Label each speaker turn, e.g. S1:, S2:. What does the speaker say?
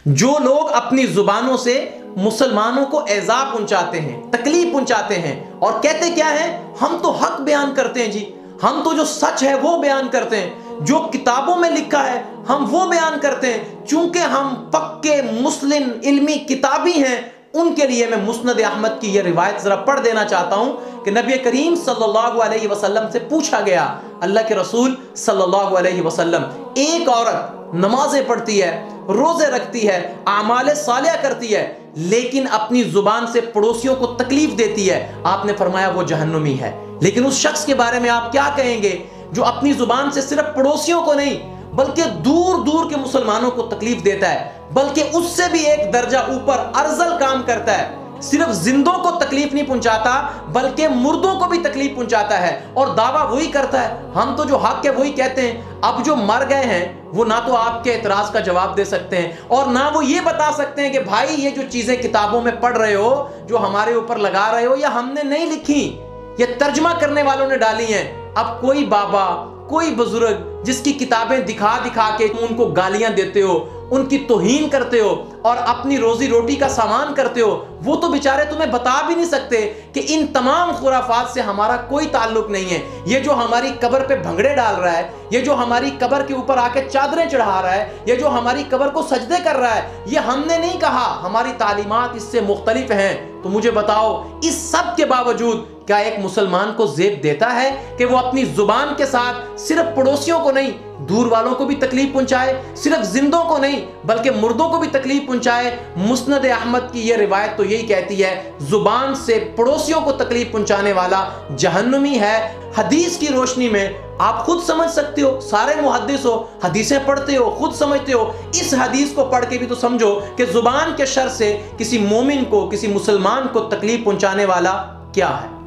S1: जो लोग अपनी जुबानों से मुसलमानों को एज़ा पहुंचाते हैं, तकलीफ पहुंचाते हैं और कहते क्या है, हम तो हक बयान करते हैं जी, हम तो जो सच है वो बयान करते हैं, जो किताबों में लिखा है हम वो बयान करते हैं, चूंकि हम पक्के मुस्लिम इल्मी किताबी हैं, उनके लिए मैं मुस्नद अहमद की यह रिवायत जरा पढ़ देना चाहता हूं कि नबी करीम सल्लल्लाहु अलैहि वसल्लम से पूछा गया, अल्लाह के रसूल सल्लल्लाहु अलैहि वसल्लम, एक औरत नमाजें पढ़ती है, रोजे रखती है, आमाले सालिया करती है, लेकिन अपनी जुबान से पड़ोसियों को तकलीफ देती है, आपने फरमाया वो जहन्नुमी है। लेकिन उस शख्स के बारे में आप क्या कहेंगे जो अपनी जुबान से सिर्फ पड़ोसियों को नहीं बल्कि दूर दूर के मुसलमानों को तकलीफ देता है, बल्कि उससे भी एक दर्जा ऊपर अर्जल काम करता है, सिर्फ जिंदों को तकलीफ नहीं पहुंचाता बल्कि मुर्दों को भी तकलीफ पहुंचाता है, और दावा वही करता है हम तो जो हक है वही कहते हैं। अब जो मर गए हैं वो ना तो आपके एतराज का जवाब दे सकते हैं और ना वो ये बता सकते हैं कि भाई ये जो चीजें किताबों में पढ़ रहे हो, जो हमारे ऊपर लगा रहे हो, या हमने नहीं लिखी, ये तर्जमा करने वालों ने डाली हैं। अब कोई बाबा, कोई बुजुर्ग जिसकी किताबें दिखा दिखा के उनको गालियां देते हो, उनकी तौहीन करते हो और अपनी रोजी रोटी का सामान करते हो, वो तो बेचारे तुम्हें बता भी नहीं सकते कि इन तमाम खुराफात से हमारा कोई ताल्लुक नहीं है। ये जो हमारी कब्र पे भंगड़े डाल रहा है, ये जो हमारी कब्र के ऊपर आके चादरें चढ़ा रहा है, ये जो हमारी कब्र को सजदे कर रहा है, ये हमने नहीं कहा, हमारी तालीमात इससे मुख्तलिफ हैं। तो मुझे बताओ, इस सब के बावजूद क्या एक मुसलमान को ज़ेब देता है कि वो अपनी जुबान के साथ सिर्फ पड़ोसियों को नहीं, दूर वालों को भी तकलीफ पहुंचाए, सिर्फ जिंदों को नहीं बल्कि मुर्दों को भी तकलीफ पहुंचाए? मुस्नद अहमद की यह रिवायत तो यही कहती है, जुबान से पड़ोसियों को तकलीफ पहुंचाने वाला जहन्नुमी है। हदीस की रोशनी में आप खुद समझ सकते हो, सारे मुहद्दिस हो, हदीसें पढ़ते हो, खुद समझते हो, इस हदीस को पढ़ के भी तो समझो कि जुबान के शर से किसी मोमिन को, किसी मुसलमान को तकलीफ पहुंचाने वाला क्या है।